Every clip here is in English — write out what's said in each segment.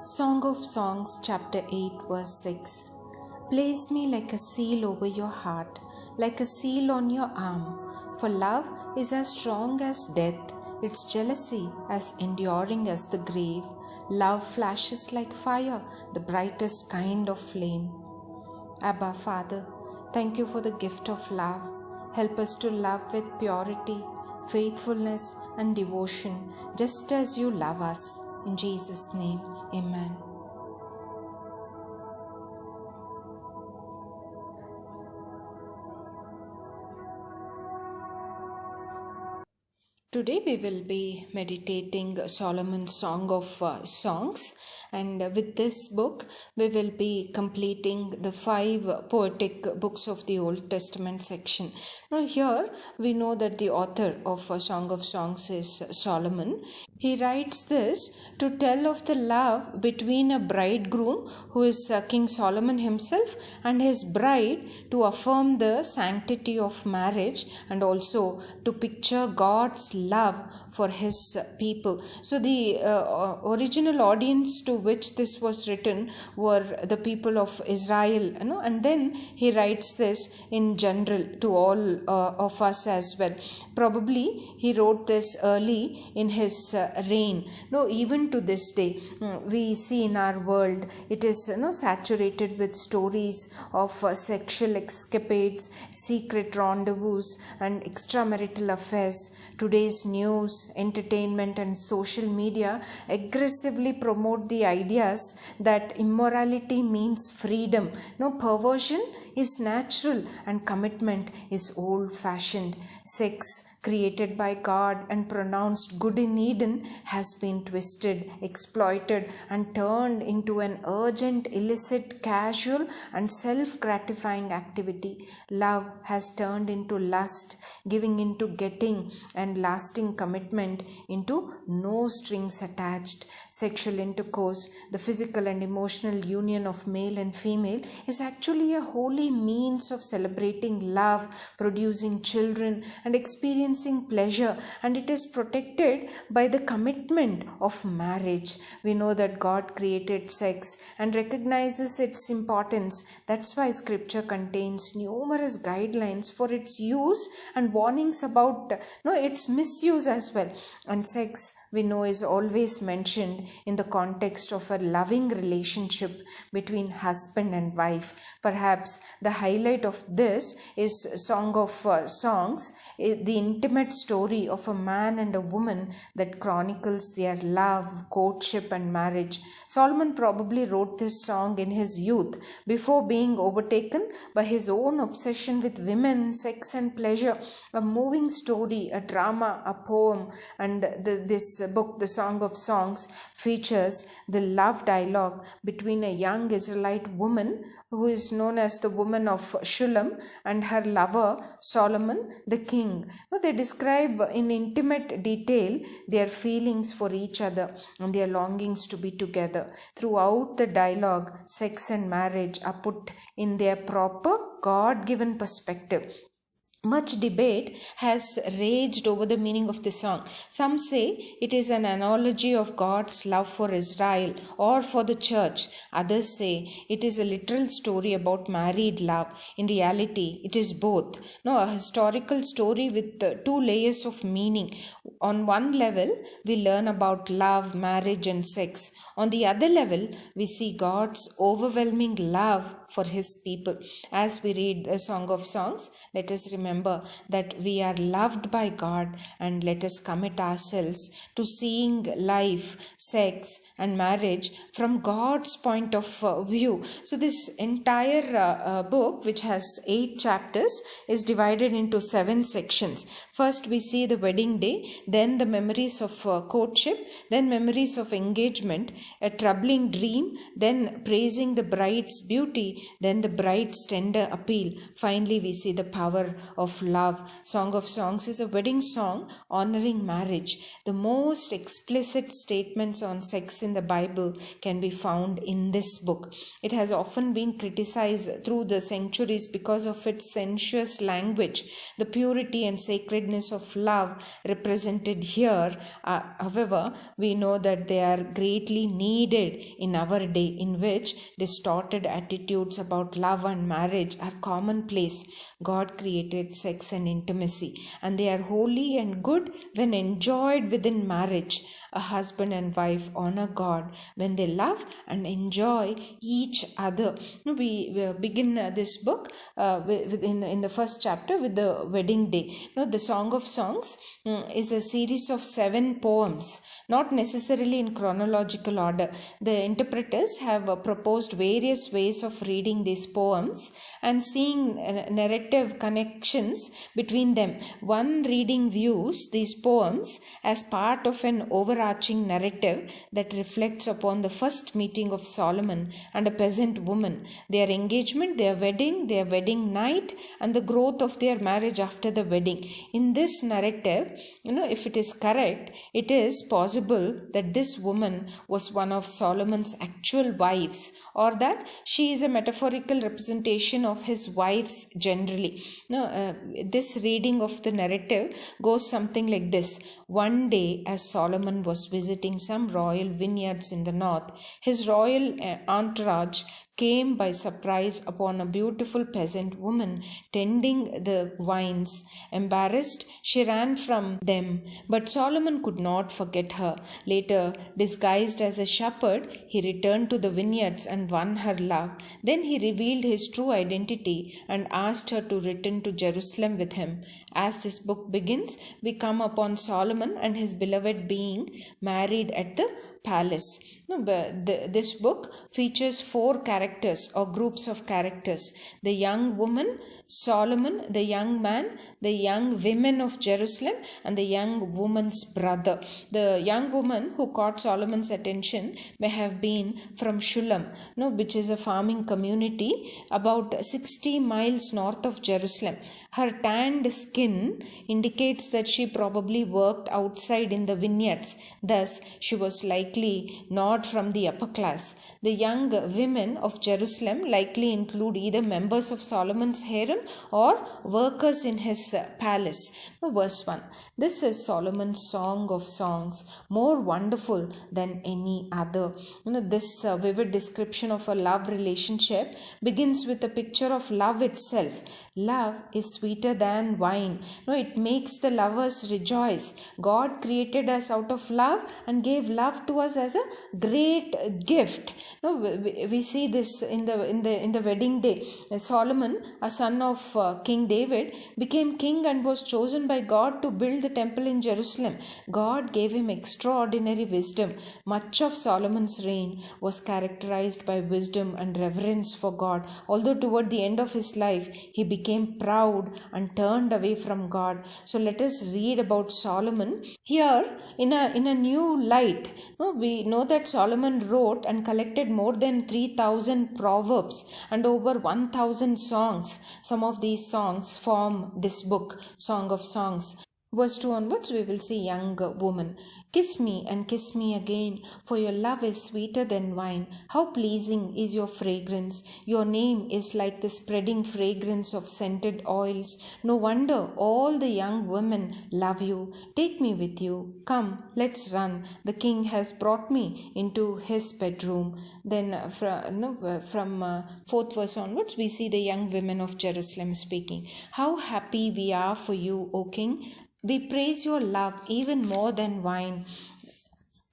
Song of Songs, chapter 8, verse 6. Place me like a seal over your heart, like a seal on your arm. For love is as strong as death, its jealousy as enduring as the grave. Love flashes like fire, the brightest kind of flame. Abba, Father, thank you for the gift of love. Help us to love with purity, faithfulness, and devotion, just as you love us. In Jesus' name, amen. Today we will be meditating Solomon's Song of Songs, and with this book we will be completing the 5 poetic books of the Old Testament section. Now here we know that the author of Song of Songs is Solomon. He writes this to tell of the love between a bridegroom, who is King Solomon himself, and his bride, to affirm the sanctity of marriage and also to picture God's love for his people. So the original audience to which this was written were the people of Israel, and then he writes this in general to all of us as well. Probably he wrote this early in his reign. No, even to this day we see in our world it is saturated with stories of sexual escapades, secret rendezvous, and extramarital affairs. Today's news, entertainment, and social media aggressively promote the ideas that immorality means freedom. No, perversion is natural and commitment is old-fashioned. Sex, created by God and pronounced good in Eden, has been twisted, exploited, and turned into an urgent, illicit, casual, and self-gratifying activity. Love has turned into lust, giving into getting, and lasting commitment into no strings attached. Sexual intercourse, the physical and emotional union of male and female, is actually a holy means of celebrating love, producing children, and experiencing pleasure, and it is protected by the commitment of marriage. We know that God created sex and recognizes its importance. That's why scripture contains numerous guidelines for its use and warnings about its misuse as well. And sex, we know, is always mentioned in the context of a loving relationship between husband and wife. Perhaps the highlight of this is Song of Songs, the intimate story of a man and a woman that chronicles their love, courtship, and marriage. Solomon probably wrote this song in his youth before being overtaken by his own obsession with women, sex, and pleasure. A moving story, a drama, a poem, and this book, the Song of Songs, features the love dialogue between a young Israelite woman who is known as the woman of Shulam and her lover Solomon, the king. They describe in intimate detail their feelings for each other and their longings to be together. Throughout the dialogue, sex and marriage are put in their proper God-given perspective. Much debate has raged over the meaning of the song. Some say it is an analogy of God's love for Israel or for the church. Others say it is a literal story about married love. In reality, it is both. A historical story with 2 layers of meaning. On one level, we learn about love, marriage, and sex. On the other level, we see God's overwhelming love for his people. As we read a Song of Songs, let us remember that we are loved by God, and let us commit ourselves to seeing life, sex, and marriage from God's point of view. So this entire book, which has 8 chapters, is divided into 7 sections. First we see the wedding day, then the memories of courtship, then memories of engagement, a troubling dream, then praising the bride's beauty, then the bride's tender appeal. Finally we see the power of love. Song of Songs is a wedding song honoring marriage. The most explicit statements on sex in the Bible can be found in this book. It has often been criticized through the centuries because of its sensuous language. The purity and sacredness of love represented here, however, we know that they are greatly needed in our day, in which distorted attitudes about love and marriage are commonplace. God created sex and intimacy, and they are holy and good when enjoyed within marriage. A husband and wife honor God when they love and enjoy each other. We begin this book in the first chapter with the wedding day. The Song of Songs is a series of 7 poems, not necessarily in chronological order. The interpreters have proposed various ways of reading these poems and seeing narrative connections between them. One reading views these poems as part of an overarching narrative that reflects upon the first meeting of Solomon and a peasant woman, their engagement, their wedding night, and the growth of their marriage after the wedding. In this narrative, if it is correct, it is possible that this woman was one of Solomon's actual wives, or that she is a metaphorical representation of his wives generally. This reading of the narrative goes something like this. One day, as Solomon was visiting some royal vineyards in the north, his royal entourage came by surprise upon a beautiful peasant woman tending the vines. Embarrassed, she ran from them, but Solomon could not forget her. Later, disguised as a shepherd, he returned to the vineyards and won her love. Then he revealed his true identity and asked her to return to Jerusalem with him. As this book begins, we come upon Solomon and his beloved being married at the palace. This book features 4 characters or groups of characters: the young woman, Solomon, the young man, the young women of Jerusalem, and the young woman's brother. The young woman who caught Solomon's attention may have been from Shulam, which is a farming community about 60 miles north of Jerusalem. Her tanned skin indicates that she probably worked outside in the vineyards. Thus, she was likely not from the upper class. The young women of Jerusalem likely include either members of Solomon's harem or workers in his palace. Verse 1. This is Solomon's Song of Songs, more wonderful than any other. This vivid description of a love relationship begins with a picture of love itself. Love is sweeter than wine. It makes the lovers rejoice. God created us out of love and gave love to us as a great gift. We see this in the wedding day. Solomon, a son of King David, became king and was chosen by God to build the temple in Jerusalem. God gave him extraordinary wisdom. Much of Solomon's reign was characterized by wisdom and reverence for God. Although toward the end of his life, he became proud and turned away from God. So let us read about Solomon here in a new light. We know that Solomon wrote and collected more than 3,000 proverbs and over 1,000 songs. Some of these songs form this book, Song of Songs. Verse 2 onwards, we will see young woman. Kiss me and kiss me again, for your love is sweeter than wine. How pleasing is your fragrance. Your name is like the spreading fragrance of scented oils. No wonder all the young women love you. Take me with you. Come, let's run. The king has brought me into his bedroom. Then from 4th verse onwards, we see the young women of Jerusalem speaking. How happy we are for you, O king. We praise your love even more than wine.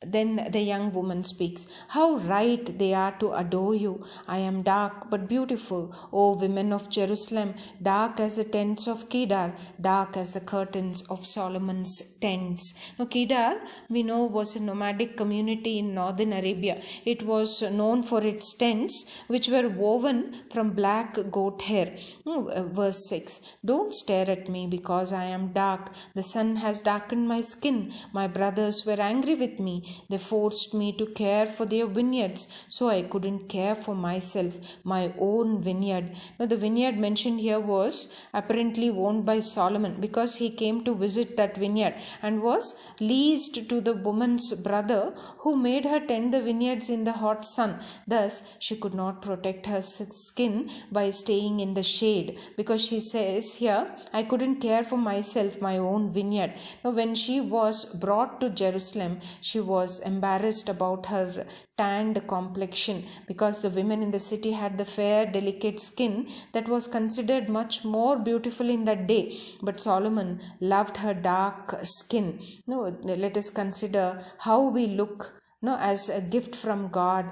Then the young woman speaks. How right they are to adore you. I am dark but beautiful, O women of Jerusalem, dark as the tents of Kedar, dark as the curtains of Solomon's tents. Now, Kedar, we know, was a nomadic community in northern Arabia. It was known for its tents, which were woven from black goat hair. Verse 6. Don't stare at me because I am dark. The sun has darkened my skin. My brothers were angry with me. They forced me to care for their vineyards, so I couldn't care for myself, my own vineyard. Now, the vineyard mentioned here was apparently owned by Solomon, because he came to visit that vineyard and was leased to the woman's brother, who made her tend the vineyards in the hot sun. Thus, she could not protect her skin by staying in the shade, because she says here, I couldn't care for myself, my own vineyard. Now, when she was brought to Jerusalem, she was embarrassed about her tanned complexion, because the women in the city had the fair, delicate skin that was considered much more beautiful in that day. But Solomon loved her dark skin. No, let us consider how we look as a gift from God,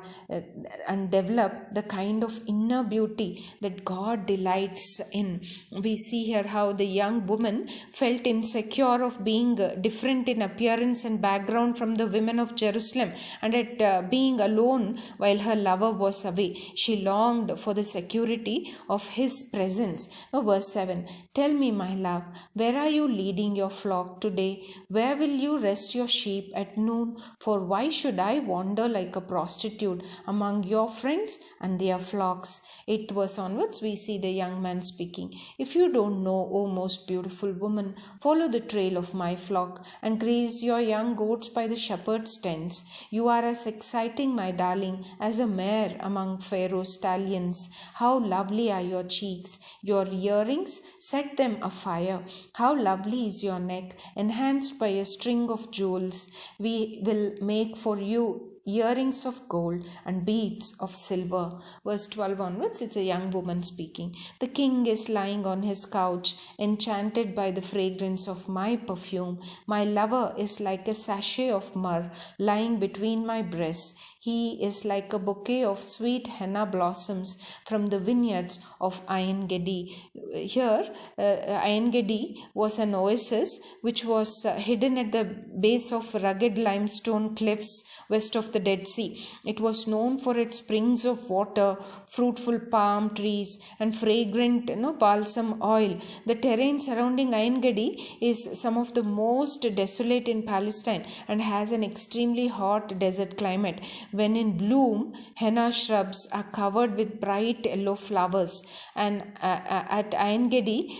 and develop the kind of inner beauty that God delights in. We see here how the young woman felt insecure of being different in appearance and background from the women of Jerusalem, and at being alone while her lover was away. She longed for the security of his presence. Now, verse 7, tell me, my love, where are you leading your flock today? Where will you rest your sheep at noon? For why should I wander like a prostitute among your friends and their flocks? 8th verse onwards, we see the young man speaking. If you don't know, O most beautiful woman, follow the trail of my flock and graze your young goats by the shepherd's tents. You are as exciting, my darling, as a mare among Pharaoh's stallions. How lovely are your cheeks, your earrings, set them afire. How lovely is your neck, enhanced by a string of jewels. We will make for you earrings of gold and beads of silver. Verse 12 onwards, it's a young woman speaking. The king is lying on his couch, enchanted by the fragrance of my perfume. My lover is like a sachet of myrrh lying between my breasts. He is like a bouquet of sweet henna blossoms from the vineyards of En Gedi. Here, En Gedi was an oasis which was hidden at the base of rugged limestone cliffs west of the Dead Sea. It was known for its springs of water, fruitful palm trees, and fragrant balsam oil. The terrain surrounding En Gedi is some of the most desolate in Palestine and has an extremely hot desert climate. When in bloom, henna shrubs are covered with bright yellow flowers, and at En Gedi,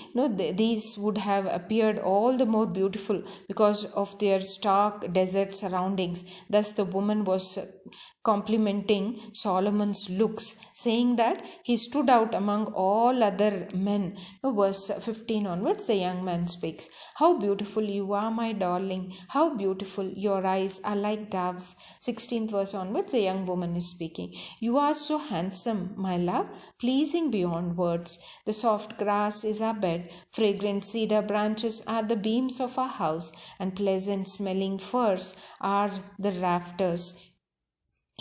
these would have appeared all the more beautiful because of their stark desert surroundings. Thus, the woman was complimenting Solomon's looks, saying that he stood out among all other men. Now, verse 15 onwards, the young man speaks. How beautiful you are, my darling. How beautiful. Your eyes are like doves. 16th verse onwards, the young woman is speaking. You are so handsome, my love, pleasing beyond words. The soft grass is our bed. Fragrant cedar branches are the beams of our house, and pleasant smelling firs are the rafters.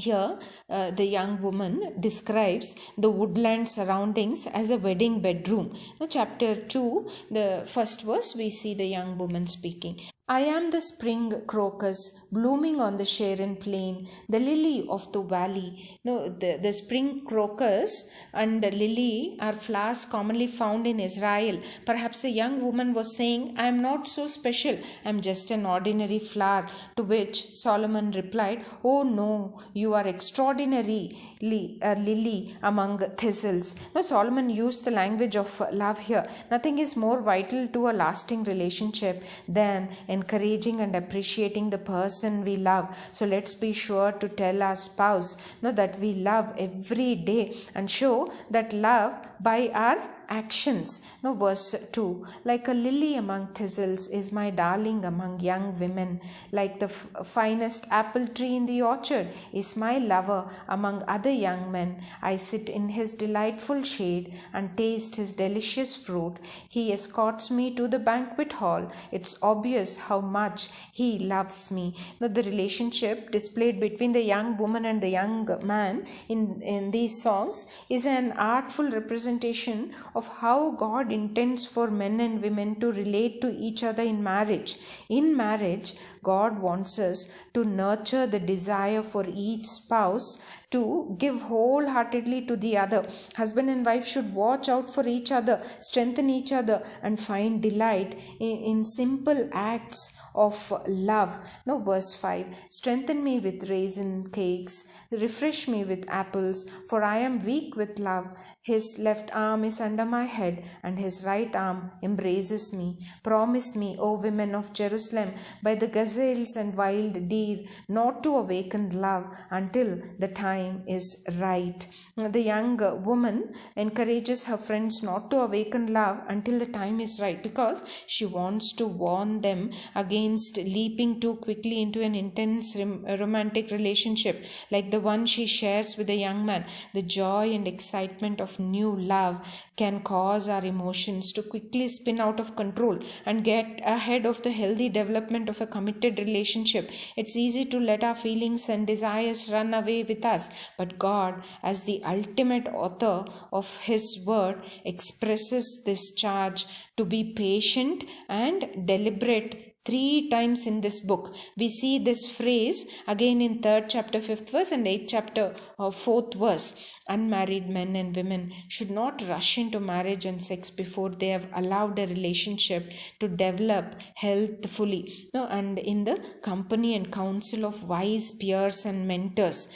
Here, the young woman describes the woodland surroundings as a wedding bedroom. Now, chapter 2, the first verse, we see the young woman speaking. I am the spring crocus blooming on the Sharon plain, the lily of the valley. The spring crocus and the lily are flowers commonly found in Israel. Perhaps the young woman was saying, I am not so special, I am just an ordinary flower. To which Solomon replied, oh no, you are extraordinarily a lily among thistles. Now, Solomon used the language of love here. Nothing is more vital to a lasting relationship than encouraging and appreciating the person we love. So let's be sure to tell our spouse that we love every day and show that love by our actions. Now, verse 2, like a lily among thistles is my darling among young women. Like the finest apple tree in the orchard is my lover among other young men. I sit in his delightful shade and taste his delicious fruit. He escorts me to the banquet hall. It's obvious how much he loves me. Now, the relationship displayed between the young woman and the young man in these songs is an artful representation of how God intends for men and women to relate to each other in marriage. In marriage, God wants us to nurture the desire for each spouse to give wholeheartedly to the other. Husband and wife should watch out for each other, strengthen each other, and find delight in simple acts of love. Now, verse 5, strengthen me with raisin cakes, refresh me with apples, for I am weak with love. His left arm is under my head, and his right arm embraces me. Promise me, O women of Jerusalem, by the gazelles and wild deer, not to awaken love until the time is right. The young woman encourages her friends not to awaken love until the time is right, because she wants to warn them against leaping too quickly into an intense romantic relationship like the one she shares with a young man. The joy and excitement of new love can cause our emotions to quickly spin out of control and get ahead of the healthy development of a committed relationship. It's easy to let our feelings and desires run away with us, but God, as the ultimate author of His word, expresses this charge to be patient and deliberate. 3 times in this book we see this phrase again in 3rd chapter 5th verse and 8th chapter 4th verse. Unmarried men and women should not rush into marriage and sex before they have allowed a relationship to develop healthfully, and in the company and counsel of wise peers and mentors.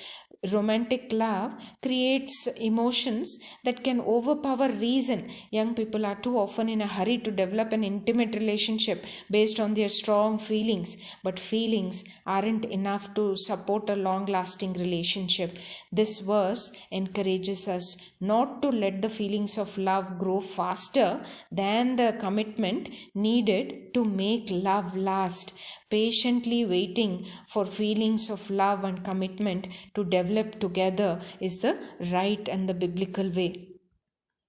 Romantic love creates emotions that can overpower reason. Young people are too often in a hurry to develop an intimate relationship based on their strong feelings, but feelings aren't enough to support a long-lasting relationship. This verse encourages us not to let the feelings of love grow faster than the commitment needed to make love last. Patiently waiting for feelings of love and commitment to develop together is the right and the biblical way.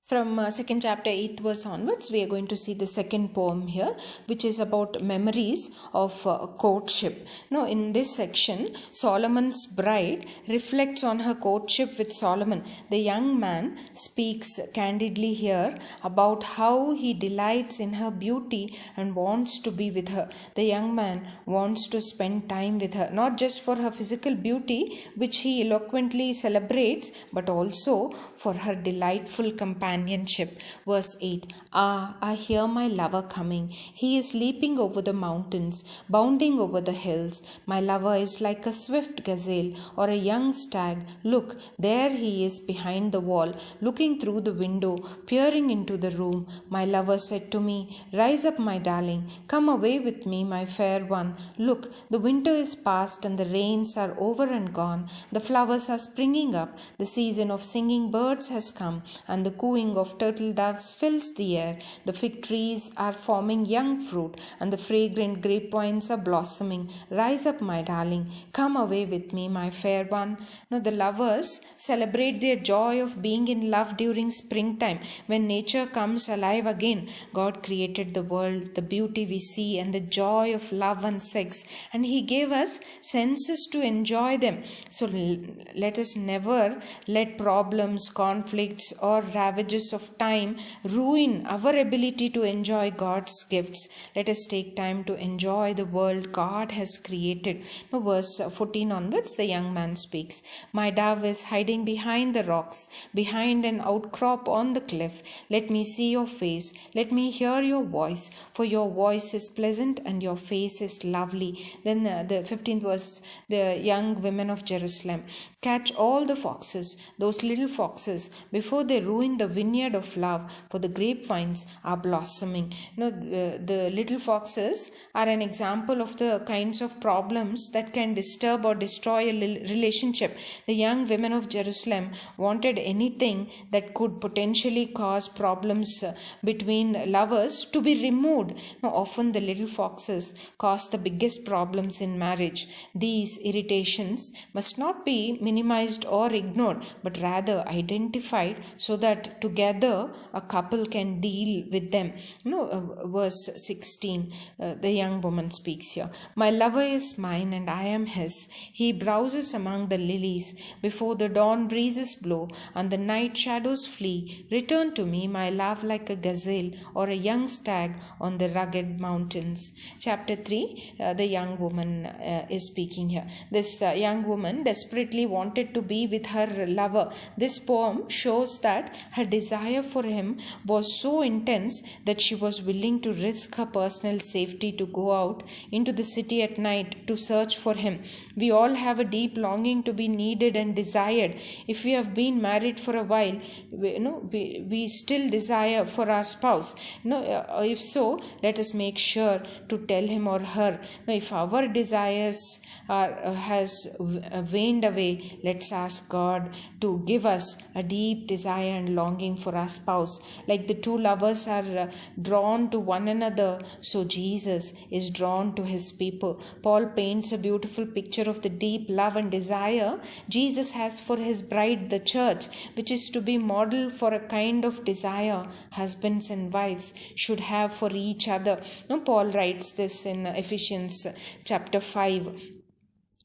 From 2nd chapter 8th verse onwards, we are going to see the second poem here, which is about memories of courtship. Now, in this section, Solomon's bride reflects on her courtship with Solomon. The young man speaks candidly here about how he delights in her beauty and wants to be with her. The young man wants to spend time with her, not just for her physical beauty, which he eloquently celebrates, but also for her delightful companionship. Verse 8, Ah, I hear my lover coming. He is leaping over the mountains, bounding over the hills. My lover is like a swift gazelle or a young stag. Look, there he is behind the wall, looking through the window, peering into the room. My lover said to me, Rise up, my darling. Come away with me, my fair one. Look, the winter is past and the rains are over and gone. The flowers are springing up. The season of singing birds has come, and the cooing of turtle doves fills the air. The fig trees are forming young fruit, and the fragrant grapevines are blossoming. Rise up, my darling. Come away with me, my fair one. Now, the lovers celebrate their joy of being in love during springtime, when nature comes alive again. God created the world, the beauty we see, and the joy of love and sex, and He gave us senses to enjoy them. So, let us never let problems, conflicts, or ravages of time ruin our ability to enjoy God's gifts. Let us take time to enjoy the world God has created. Now, verse 14 onwards, the young man speaks. My dove is hiding behind the rocks, behind an outcrop on the cliff. Let me see your face. Let me hear your voice, for your voice is pleasant and your face is lovely. Then the 15th verse, the young women of Jerusalem. Catch all the foxes, those little foxes, before they ruin the vineyard of love, for the grapevines are blossoming. The little foxes are an example of the kinds of problems that can disturb or destroy a relationship. The young women of Jerusalem wanted anything that could potentially cause problems between lovers to be removed. Often the little foxes cause the biggest problems in marriage. These irritations must not be minimized or ignored, but rather identified so that together a couple can deal with them. Verse 16, the young woman speaks here. My lover is mine and I am his. He browses among the lilies before the dawn breezes blow and the night shadows flee. Return to me, my love, like a gazelle or a young stag on the rugged mountains. Chapter 3, the young woman is speaking here. This young woman desperately wanted to be with her lover. This poem shows that her desire for him was so intense that she was willing to risk her personal safety to go out into the city at night to search for him. We all have a deep longing to be needed and desired. If we have been married for a while, we still desire for our spouse. If so, let us make sure to tell him or her. Now, if our desires has waned away, let's ask God to give us a deep desire and longing for our spouse. Like the two lovers are drawn to one another, so Jesus is drawn to his people. Paul paints a beautiful picture of the deep love and desire Jesus has for his bride, the church, which is to be model for a kind of desire husbands and wives should have for each other. Now, Paul writes this in Ephesians chapter 5.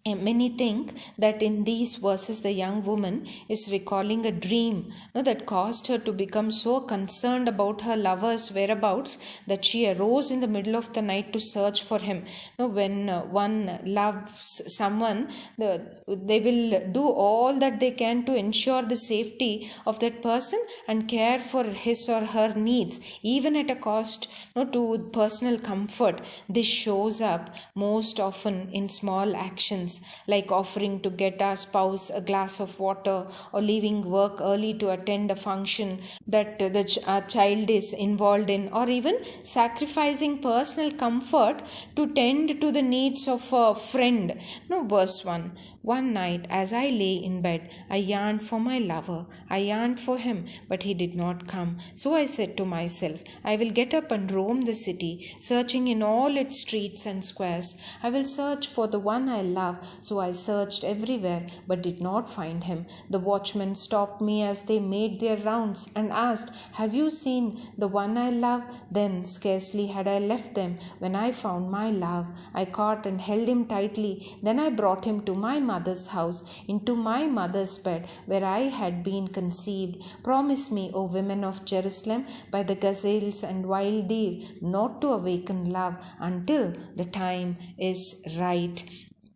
Many think that in these verses the young woman is recalling a dream that caused her to become so concerned about her lover's whereabouts that she arose in the middle of the night to search for him. When one loves someone, they will do all that they can to ensure the safety of that person and care for his or her needs, even at a cost to personal comfort. This shows up most often in small actions like offering to get our spouse a glass of water or leaving work early to attend a function that our child is involved in, or even sacrificing personal comfort to tend to the needs of a friend. Verse 1. One night, as I lay in bed, I yearned for my lover. I yearned for him, but he did not come. So I said to myself, I will get up and roam the city, searching in all its streets and squares. I will search for the one I love. So I searched everywhere, but did not find him. The watchmen stopped me as they made their rounds and asked, Have you seen the one I love? Then scarcely had I left them when I found my love. I caught and held him tightly. Then I brought him to my mother's house, into my mother's bed, where I had been conceived. Promise me, O women of Jerusalem, by the gazelles and wild deer, not to awaken love until the time is right.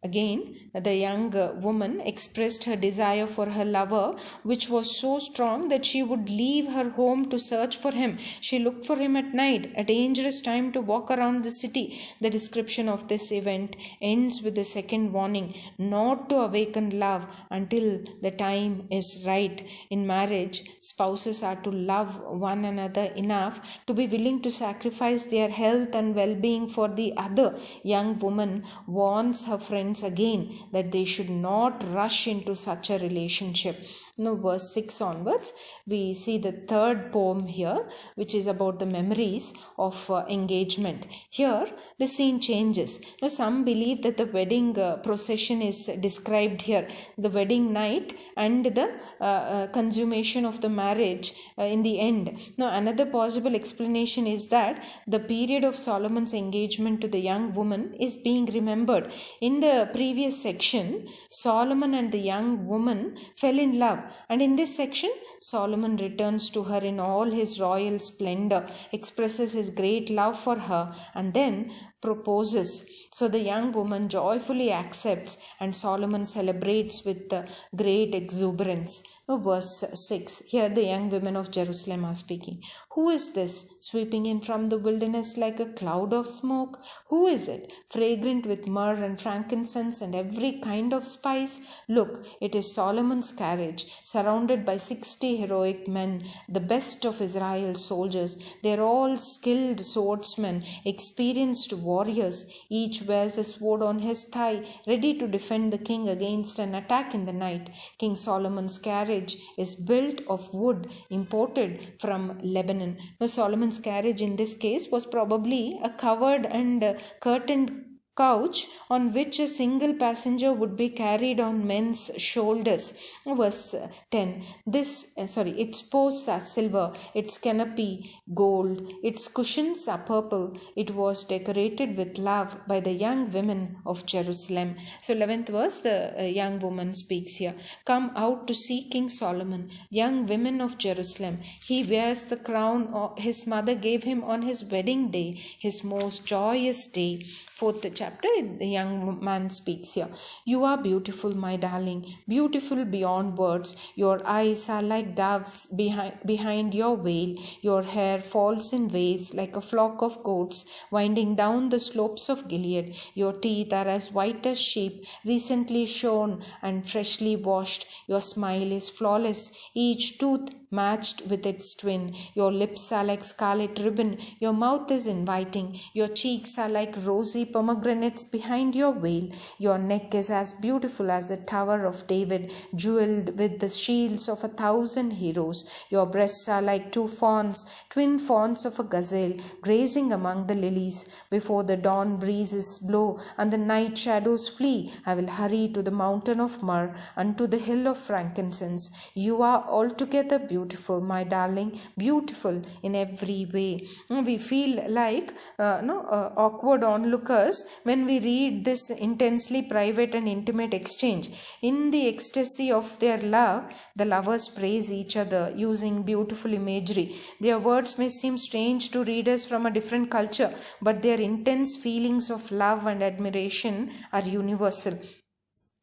Again, the young woman expressed her desire for her lover, which was so strong that she would leave her home to search for him. She looked for him at night, a dangerous time to walk around the city. The description of this event ends with the second warning, not to awaken love until the time is right. In marriage, spouses are to love one another enough to be willing to sacrifice their health and well-being for the other. Young woman warns her friends again that they should not rush into such a relationship. Now, verse 6 onwards, we see the third poem here, which is about the memories of engagement. Here, the scene changes. Now, some believe that the wedding procession is described here, the wedding night and the consummation of the marriage in the end. Now, another possible explanation is that the period of Solomon's engagement to the young woman is being remembered. In the previous section, Solomon and the young woman fell in love. And in this section, Solomon returns to her in all his royal splendor, expresses his great love for her, and then proposes. So the young woman joyfully accepts, and Solomon celebrates with great exuberance. Now, verse 6, here the young women of Jerusalem are speaking. Who is this sweeping in from the wilderness like a cloud of smoke? Who is it, fragrant with myrrh and frankincense and every kind of spice? Look, it is Solomon's carriage, surrounded by 60 heroic men, the best of Israel's soldiers. They are all skilled swordsmen, experienced warriors. Each wears a sword on his thigh, ready to defend the king against an attack in the night. King Solomon's carriage is built of wood imported from Lebanon. Now, Solomon's carriage in this case was probably a covered and curtained couch on which a single passenger would be carried on men's shoulders. Verse 10. Its posts are silver, its canopy gold, its cushions are purple. It was decorated with love by the young women of Jerusalem. So 11th verse, the young woman speaks here. Come out to see King Solomon, young women of Jerusalem. He wears the crown his mother gave him on his wedding day, his most joyous day. 4th chapter, the young man speaks here. You are beautiful, my darling, beautiful beyond words. Your eyes are like doves behind your veil. Your hair falls in waves like a flock of goats winding down the slopes of Gilead. Your teeth are as white as sheep, recently shorn and freshly washed. Your smile is flawless, each tooth matched with its twin. Your lips are like scarlet ribbon. Your mouth is inviting. Your cheeks are like rosy pomegranates behind your veil. Your neck is as beautiful as the Tower of David, jeweled with the shields of 1,000 heroes. Your breasts are like two fawns, twin fawns of a gazelle, grazing among the lilies. Before the dawn breezes blow and the night shadows flee, I will hurry to the mountain of myrrh, unto the hill of frankincense. You are altogether beautiful, my darling, beautiful in every way. We feel like awkward onlookers when we read this intensely private and intimate exchange. In the ecstasy of their love, the lovers praise each other using beautiful imagery. Their words may seem strange to readers from a different culture, but their intense feelings of love and admiration are universal.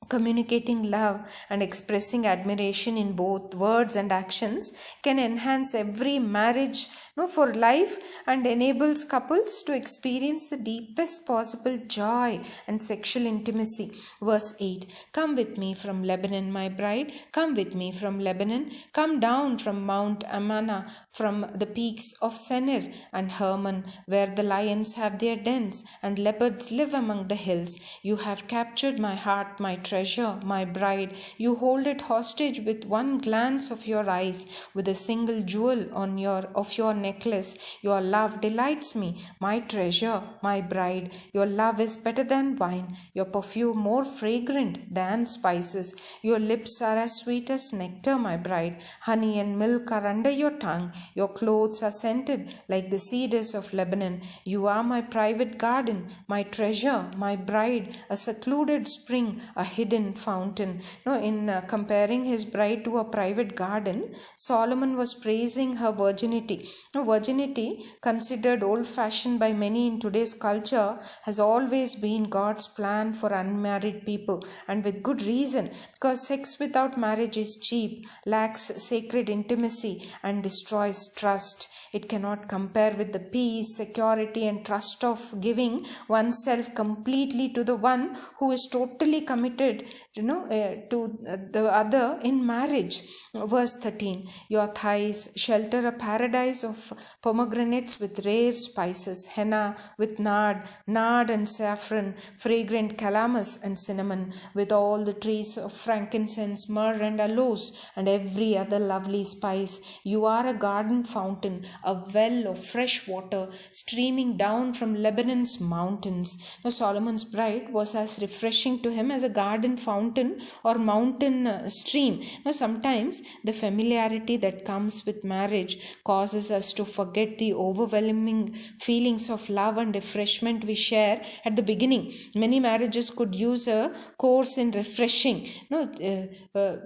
Communicating love and expressing admiration in both words and actions can enhance every marriage for life and enables couples to experience the deepest possible joy and sexual intimacy. Verse 8. Come with me from Lebanon, my bride. Come with me from Lebanon. Come down from Mount Amana, from the peaks of Senir and Hermon, where the lions have their dens and leopards live among the hills. You have captured my heart, my treasure, my bride. You hold it hostage with one glance of your eyes, with a single jewel of your necklace. Your love delights me, my treasure, my bride. Your love is better than wine, your perfume more fragrant than spices. Your lips are as sweet as nectar, my bride. Honey and milk are under your tongue. Your clothes are scented like the cedars of Lebanon. You are my private garden, my treasure, my bride, a secluded spring, a hidden fountain. In comparing his bride to a private garden, Solomon was praising her virginity. Virginity, considered old-fashioned by many in today's culture, has always been God's plan for unmarried people, and with good reason, because sex without marriage is cheap, lacks sacred intimacy, and destroys trust. It cannot compare with the peace, security, and trust of giving oneself completely to the one who is totally committed, to the other in marriage. Verse 13. Your thighs shelter a paradise of pomegranates with rare spices, henna with nard and saffron, fragrant calamus and cinnamon, with all the trees of frankincense, myrrh and aloes, and every other lovely spice. You are a garden fountain, a well of fresh water streaming down from Lebanon's mountains. Now, Solomon's bride was as refreshing to him as a garden fountain or mountain stream. Now, sometimes the familiarity that comes with marriage causes us to forget the overwhelming feelings of love and refreshment we share at the beginning. Many marriages could use a course in refreshing.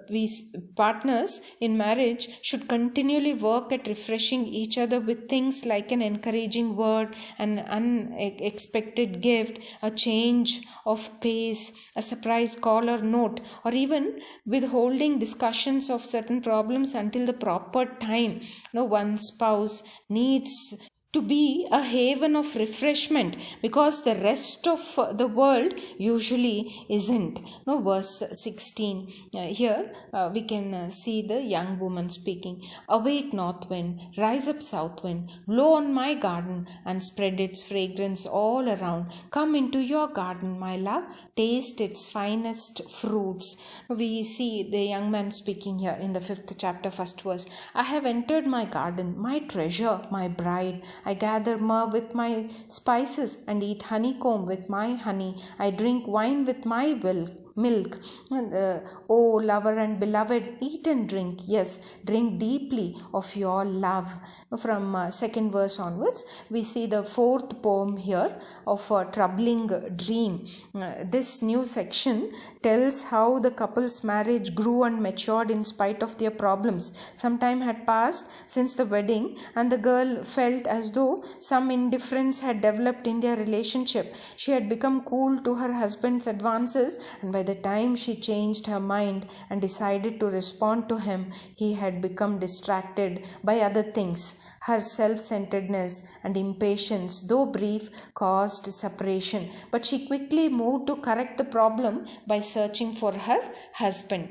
We partners in marriage should continually work at refreshing each other with things like an encouraging word, an unexpected gift, a change of pace, a surprise call or note, or even withholding discussions of certain problems until the proper time. One spouse needs to be a haven of refreshment because the rest of the world usually isn't. Verse 16. Here we can see the young woman speaking. Awake, north wind, rise up, south wind, blow on my garden and spread its fragrance all around. Come into your garden, my love, taste its finest fruits. We see the young man speaking here in the 5th chapter, 1st verse. I have entered my garden, my treasure, my bride. I gather myrrh with my spices and eat honeycomb with my honey. I drink wine with my milk. O lover and beloved, eat and drink. Yes, drink deeply of your love. From second verse onwards, we see the fourth poem here of a troubling dream. This new section tells how the couple's marriage grew and matured in spite of their problems. Some time had passed since the wedding, and the girl felt as though some indifference had developed in their relationship. She had become cool to her husband's advances, and by the time she changed her mind and decided to respond to him, he had become distracted by other things. Her self-centeredness and impatience, though brief, caused separation, but she quickly moved to correct the problem by searching for her husband.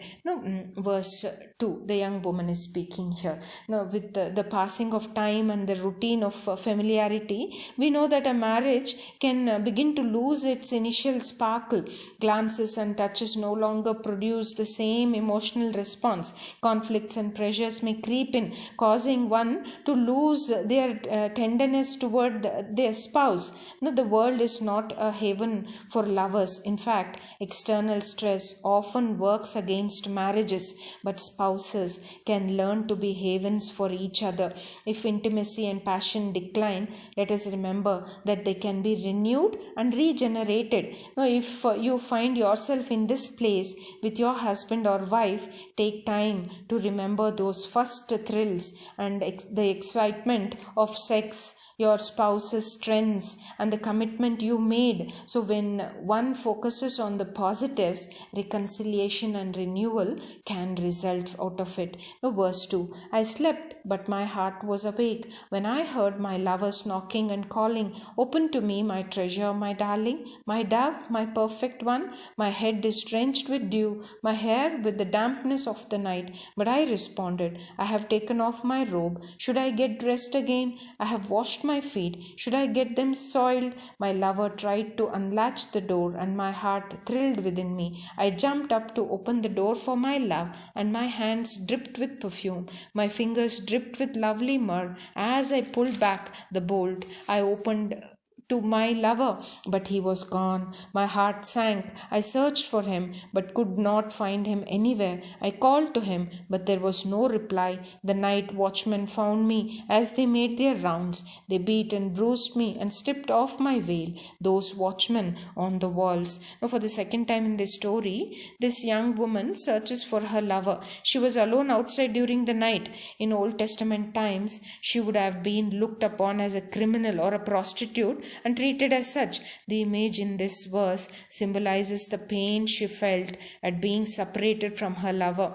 Verse 2, the young woman is speaking here. With the passing of time and the routine of familiarity, we know that a marriage can begin to lose its initial sparkle. Glances and touches no longer produce the same emotional response. Conflicts and pressures may creep in, causing one to lose their tenderness toward their spouse. The world is not a haven for lovers. In fact, external stress often works against marriages, but spouses can learn to be havens for each other. If intimacy and passion decline, let us remember that they can be renewed and regenerated. If you find yourself in this place with your husband or wife, take time to remember those first thrills and the excitement of sex, your spouse's strengths, and the commitment you made. So when one focuses on the positives, reconciliation and renewal can result out of it. Verse 2, I slept, but my heart was awake when I heard my lovers knocking and calling. Open to me, my treasure, my darling, my dove, my perfect one. My head is drenched with dew, my hair with the dampness of the night. But I responded, I have taken off my robe. Should I get dressed again? I have washed my feet. Should I get them soiled? My lover tried to unlatch the door, and my heart thrilled within me. I jumped up to open the door for my love, and my hands dripped with perfume. My fingers dripped with lovely myrrh. As I pulled back the bolt, I opened to my lover, but he was gone. My heart sank. I searched for him, but could not find him anywhere. I called to him, but there was no reply. The night watchmen found me as they made their rounds. They beat and bruised me and stripped off my veil, those watchmen on the walls. Now, for the second time in this story, this young woman searches for her lover. She was alone outside during the night. In Old Testament times, she would have been looked upon as a criminal or a prostitute and treated as such. The image in this verse symbolizes the pain she felt at being separated from her lover.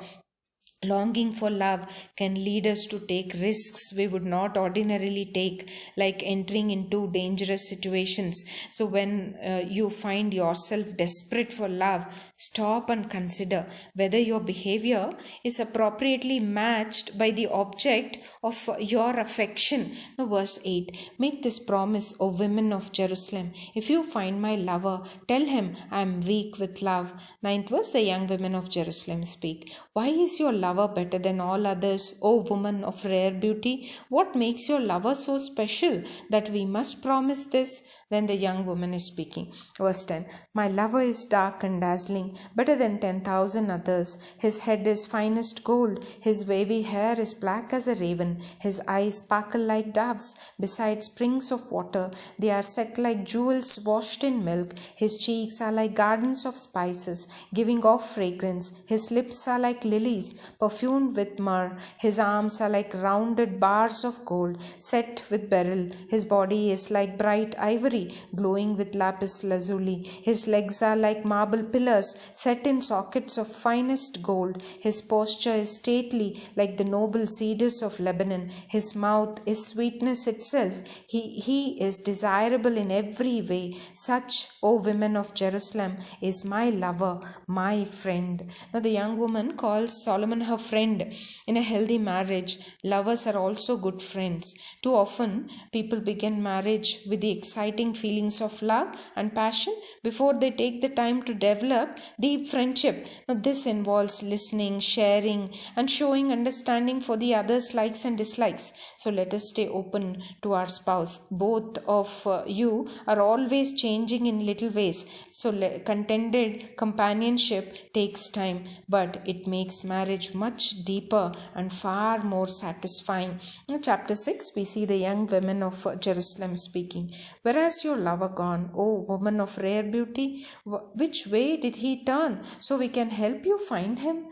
Longing for love can lead us to take risks we would not ordinarily take, like entering into dangerous situations. So when you find yourself desperate for love, stop and consider whether your behavior is appropriately matched by the object of your affection. Now, verse 8, make this promise, O women of Jerusalem. If you find my lover, tell him I am weak with love. 9th verse, the young women of Jerusalem speak. Why is your lover better than all others, O woman of rare beauty? What makes your lover so special that we must promise this? Then the young woman is speaking. Verse 10, my lover is dark and dazzling, better than 10,000 others. His head is finest gold, his wavy hair is black as a raven, his eyes sparkle like doves beside springs of water. They are set like jewels washed in milk. His cheeks are like gardens of spices, giving off fragrance. His lips are like lilies, perfumed with myrrh. His arms are like rounded bars of gold, set with beryl. His body is like bright ivory, glowing with lapis lazuli. His legs are like marble pillars, set in sockets of finest gold. His posture is stately, like the noble cedars of Lebanon. His mouth is sweetness itself. He is desirable in every way. Such, O women of Jerusalem, is my lover, my friend. Now the young woman calls Solomon her friend. In a healthy marriage, lovers are also good friends. Too often, people begin marriage with the exciting feelings of love and passion before they take the time to develop deep friendship. Now, this involves listening, sharing, and showing understanding for the other's likes and dislikes. So let us stay open to our spouse. Both of you are always changing in little ways. So contented companionship takes time, but it makes marriage much deeper and far more satisfying. In chapter 6, we see the young women of Jerusalem speaking. Where has your lover gone, O woman of rare beauty? Which way did he turn so we can help you find him?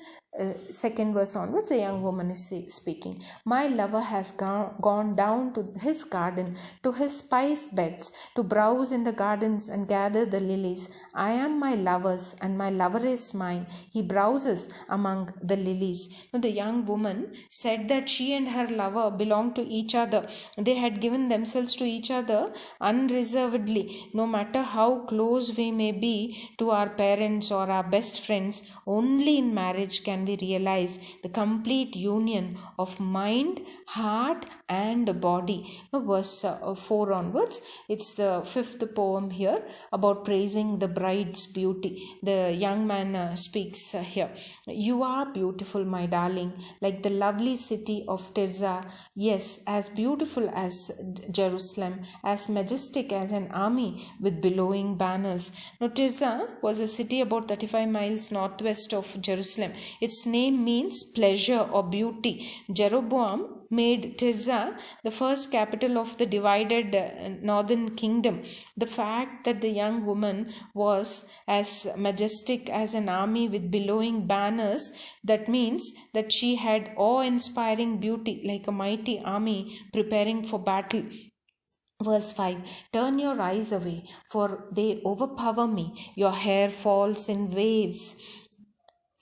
Second verse onwards, a young woman is speaking. My lover has gone down to his garden, to his spice beds, to browse in the gardens and gather the lilies. I am my lover's, and my lover is mine. He browses among the lilies. Now, the young woman said that she and her lover belonged to each other. They had given themselves to each other unreservedly. No matter how close we may be to our parents or our best friends, only in marriage can we realize the complete union of mind, heart, and body. Verse 4 onwards, it's the fifth poem here about praising the bride's beauty. The young man speaks here. You are beautiful, my darling, like the lovely city of Tirzah. Yes, as beautiful as Jerusalem, as majestic as an army with billowing banners. Now, Tirzah was a city about 35 miles northwest of Jerusalem. Its name means pleasure or beauty. Jeroboam made Tirzah the first capital of the divided northern kingdom. The fact that the young woman was as majestic as an army with billowing banners, that means that she had awe-inspiring beauty like a mighty army preparing for battle. Verse 5, turn your eyes away, for they overpower me. Your hair falls in waves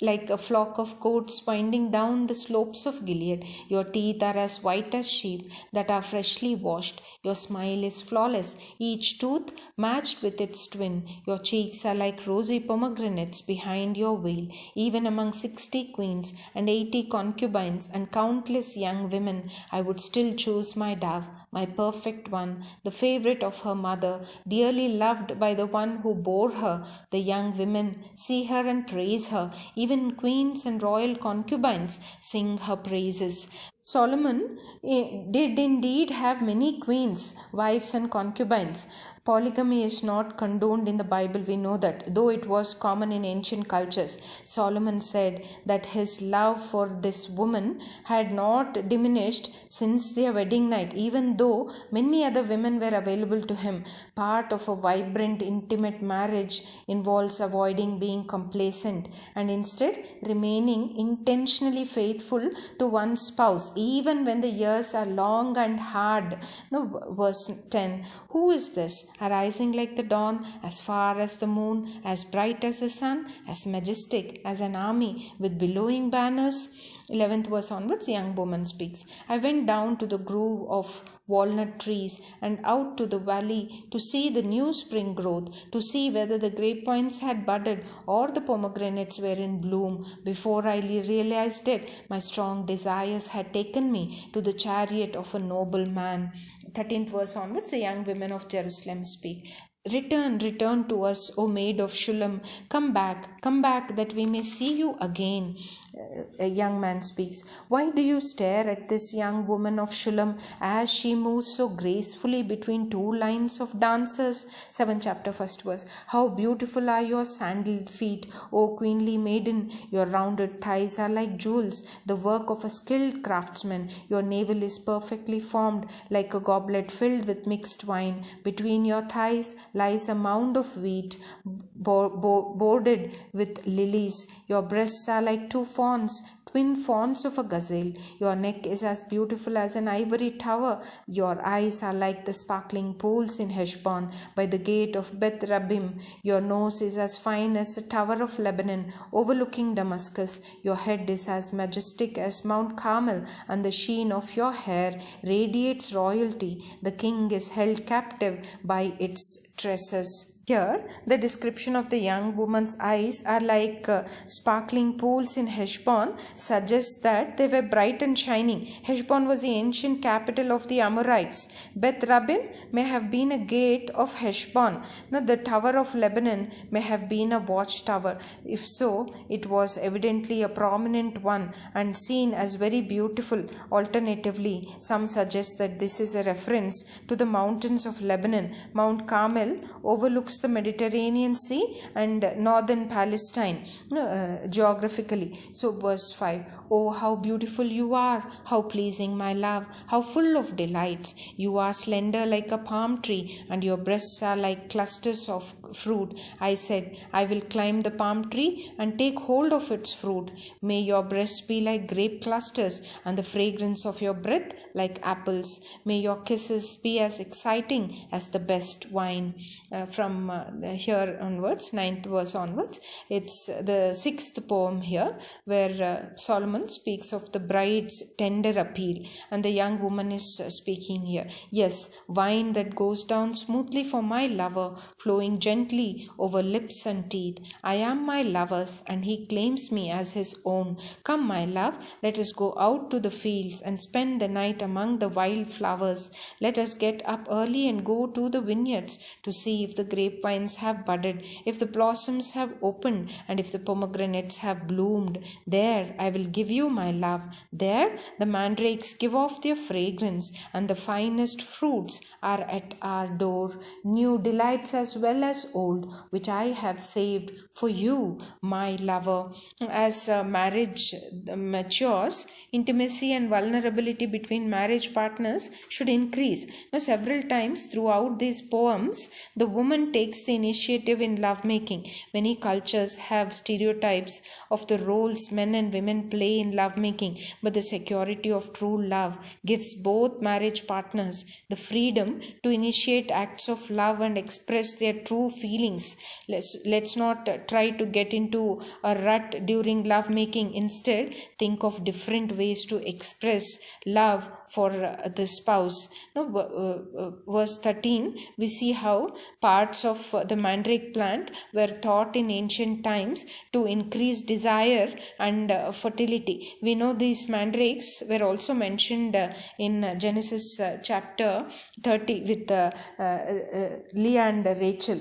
like a flock of goats winding down the slopes of Gilead. Your teeth are as white as sheep that are freshly washed. Your smile is flawless, each tooth matched with its twin. Your cheeks are like rosy pomegranates behind your veil. Even among 60 queens and 80 concubines and countless young women, I would still choose my dove, my perfect one, the favorite of her mother, dearly loved by the one who bore her. The young women see her and praise her. Even queens and royal concubines sing her praises. Solomon did indeed have many queens, wives, and concubines. Polygamy is not condoned in the Bible, we know that, though it was common in ancient cultures. Solomon said that his love for this woman had not diminished since their wedding night, even though many other women were available to him. Part of a vibrant, intimate marriage involves avoiding being complacent and instead remaining intentionally faithful to one's spouse, even when the years are long and hard. No, verse 10, who is this? Arising like the dawn, as far as the moon, as bright as the sun, as majestic as an army with billowing banners. 11th verse onwards, the young woman speaks. I went down to the grove of walnut trees and out to the valley to see the new spring growth, to see whether the grapevines had budded or the pomegranates were in bloom. Before I realized it, my strong desires had taken me to the chariot of a noble man. 13th verse onwards, the young women of Jerusalem speak. Return, return to us, O maid of Shulam. Come back, that we may see you again. A young man speaks. Why do you stare at this young woman of Shulam as she moves so gracefully between two lines of dancers? 7th chapter, 1st verse. How beautiful are your sandaled feet, O queenly maiden. Your rounded thighs are like jewels, the work of a skilled craftsman. Your navel is perfectly formed like a goblet filled with mixed wine. Between your thighs lies a mound of wheat bordered with lilies. Your breasts are like two fawns, twin fawns of a gazelle. Your neck is as beautiful as an ivory tower. Your eyes are like the sparkling pools in Heshbon by the gate of Beth Rabbim. Your nose is as fine as the tower of Lebanon overlooking Damascus. Your head is as majestic as Mount Carmel, and the sheen of your hair radiates royalty. The king is held captive by its tresses. Here, the description of the young woman's eyes are like sparkling pools in Heshbon suggests that they were bright and shining. Heshbon was the ancient capital of the Amorites. Beth Rabbim may have been a gate of Heshbon. Now, the Tower of Lebanon may have been a watchtower. If so, it was evidently a prominent one and seen as very beautiful. Alternatively, some suggest that this is a reference to the mountains of Lebanon. Mount Carmel overlooks the Mediterranean Sea and northern Palestine geographically. So, verse 5, "Oh, how beautiful you are, how pleasing, my love, how full of delights. You are slender like a palm tree, and your breasts are like clusters of fruit. I said, I will climb the palm tree and take hold of its fruit. May your breasts be like grape clusters, and the fragrance of your breath like apples. May your kisses be as exciting as the best wine." From here onwards, 9th verse onwards, it's the 6th poem here where Solomon speaks of the bride's tender appeal, and the young woman is speaking here. "Yes, wine that goes down smoothly for my lover, flowing gently over lips and teeth. I am my lover's, and he claims me as his own. Come, my love, let us go out to the fields and spend the night among the wild flowers. Let us get up early and go to the vineyards to see if the grapevines have budded, if the blossoms have opened, and if the pomegranates have bloomed. There I will give you my love. There the mandrakes give off their fragrance, and the finest fruits are at our door, new delights as well as old, which I have saved for you, my lover." As marriage matures, intimacy and vulnerability between marriage partners should increase. Now, several times throughout these poems, the woman takes the initiative in lovemaking. Many cultures have stereotypes of the roles men and women play in lovemaking, but the security of true love gives both marriage partners the freedom to initiate acts of love and express their true feelings. Let's not try to get into a rut during lovemaking. Instead, think of different ways to express love for the spouse. Now, verse 13, we see how parts of the mandrake plant were thought in ancient times to increase desire and fertility. We know these mandrakes were also mentioned in Genesis chapter 30 with Leah and Rachel.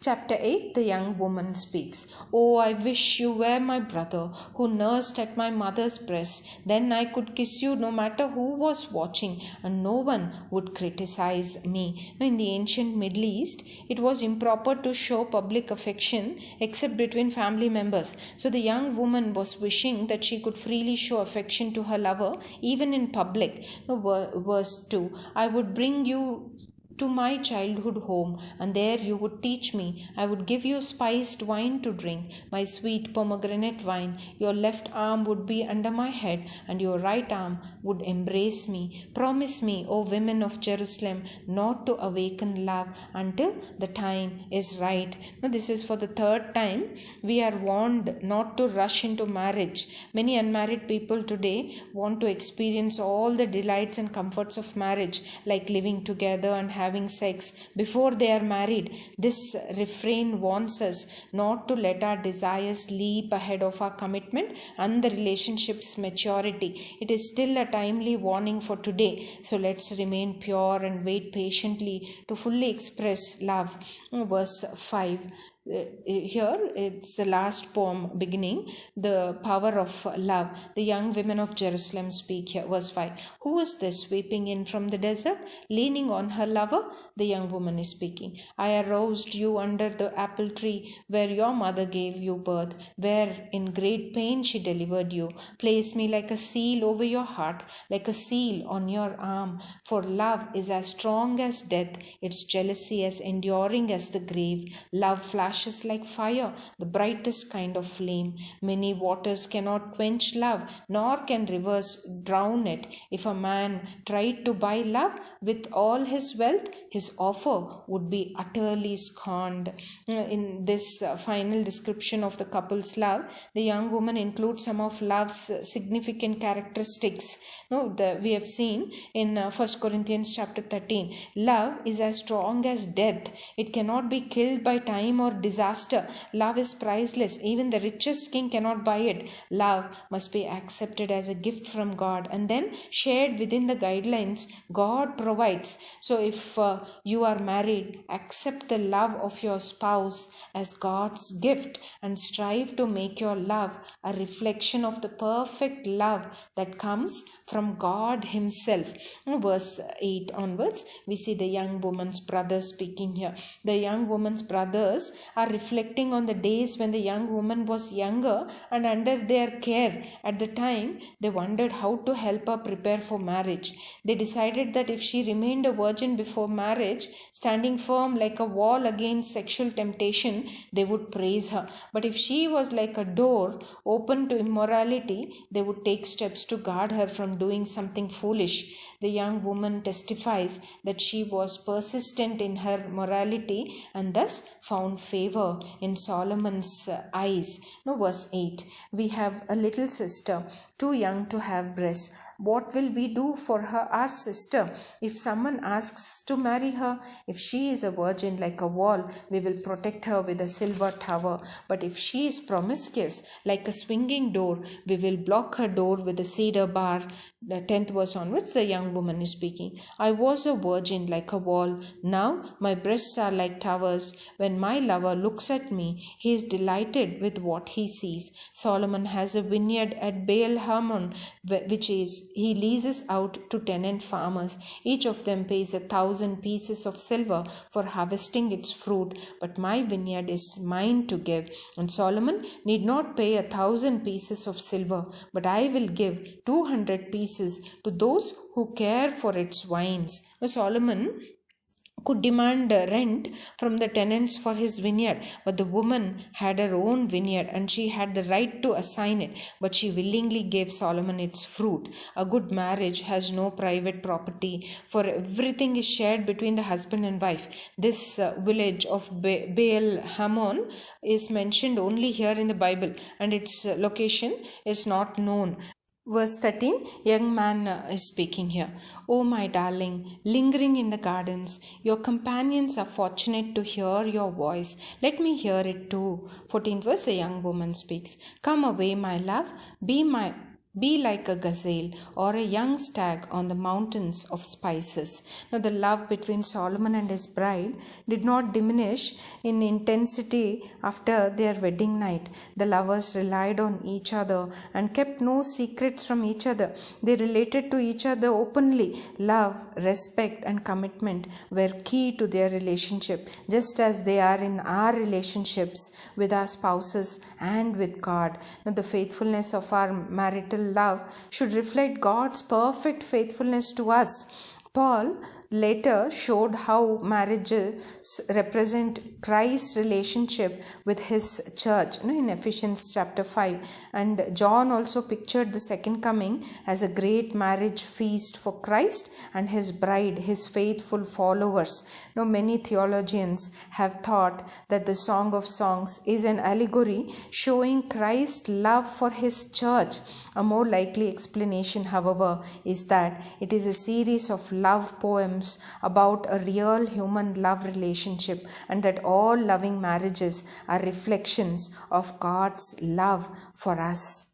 Chapter 8, the young woman speaks. "Oh, I wish you were my brother, who nursed at my mother's breast. Then I could kiss you no matter who was watching, and no one would criticize me." In the ancient Middle East, it was improper to show public affection except between family members. So the young woman was wishing that she could freely show affection to her lover, even in public. Verse 2, "I would bring you to my childhood home, and there you would teach me. I would give you spiced wine to drink, my sweet pomegranate wine. Your left arm would be under my head, and your right arm would embrace me. Promise me, O women of Jerusalem, not to awaken love until the time is right." Now, this is for the 3rd time. We are warned not to rush into marriage. Many unmarried people today want to experience all the delights and comforts of marriage, like living together and having sex before they are married. This refrain warns us not to let our desires leap ahead of our commitment and the relationship's maturity. It is still a timely warning for today. So let's remain pure and wait patiently to fully express love. Verse 5. Here it's the last poem beginning, the power of love. The young women of Jerusalem speak here. Verse 5, "Who is this sweeping in from the desert, leaning on her lover?" The young woman is speaking. "I aroused you under the apple tree where your mother gave you birth, where in great pain she delivered you. Place me like a seal over your heart, like a seal on your arm, for love is as strong as death, its jealousy as enduring as the grave. Love flashes flashes like fire, the brightest kind of flame. Many waters cannot quench love, nor can rivers drown it. If a man tried to buy love with all his wealth, his offer would be utterly scorned. In this final description of the couple's love, the young woman includes some of love's significant characteristics. We have seen in 1 Corinthians chapter 13, love is as strong as death. It cannot be killed by time or disaster. Love is priceless. Even the richest king cannot buy it. Love must be accepted as a gift from God and then shared within the guidelines God provides. So if you are married, accept the love of your spouse as God's gift and strive to make your love a reflection of the perfect love that comes from God Himself. Verse 8 onwards, we see the young woman's brothers speaking here. The young woman's brothers are reflecting on the days when the young woman was younger and under their care. At the time, they wondered how to help her prepare for marriage. They decided that if she remained a virgin before marriage, standing firm like a wall against sexual temptation, they would praise her. But if she was like a door open to immorality, they would take steps to guard her from doing something foolish. The young woman testifies that she was persistent in her morality and thus found favor in Solomon's eyes. Now, verse 8, we have a little sister, too young to have breasts. What will we do for her, our sister? If someone asks to marry her, if she is a virgin like a wall, we will protect her with a silver tower. But if she is promiscuous like a swinging door, we will block her door with a cedar bar. The 10th verse onwards, the young woman is speaking. I was a virgin like a wall. Now my breasts are like towers. When my lover looks at me, he is delighted with what he sees. Solomon has a vineyard at Baal Hamon, which is he leases out to tenant farmers. Each of them pays 1,000 pieces of silver for harvesting its fruit. But my vineyard is mine to give. And Solomon need not pay 1,000 pieces of silver, but I will give 200 pieces to those who care for its vines. Now, Solomon could demand rent from the tenants for his vineyard, but the woman had her own vineyard and she had the right to assign it, but she willingly gave Solomon its fruit. A good marriage has no private property, for everything is shared between the husband and wife. This village of Baal Hamon is mentioned only here in the Bible, and its location is not known. Verse 13, young man is speaking here. Oh, my darling, lingering in the gardens, your companions are fortunate to hear your voice. Let me hear it too. 14th verse, a young woman speaks. Come away, my love, be like a gazelle or a young stag on the mountains of spices. Now, the love between Solomon and his bride did not diminish in intensity after their wedding night. The lovers relied on each other and kept no secrets from each other. They related to each other openly. Love, respect, and commitment were key to their relationship, just as they are in our relationships with our spouses and with God. Now, the faithfulness of our marital love should reflect God's perfect faithfulness to us. Paul later showed how marriages represent Christ's relationship with his church in Ephesians chapter 5. And John also pictured the second coming as a great marriage feast for Christ and his bride, his faithful followers. Now, many theologians have thought that the Song of Songs is an allegory showing Christ's love for his church. A more likely explanation, however, is that it is a series of love poems about a real human love relationship, and that all loving marriages are reflections of God's love for us.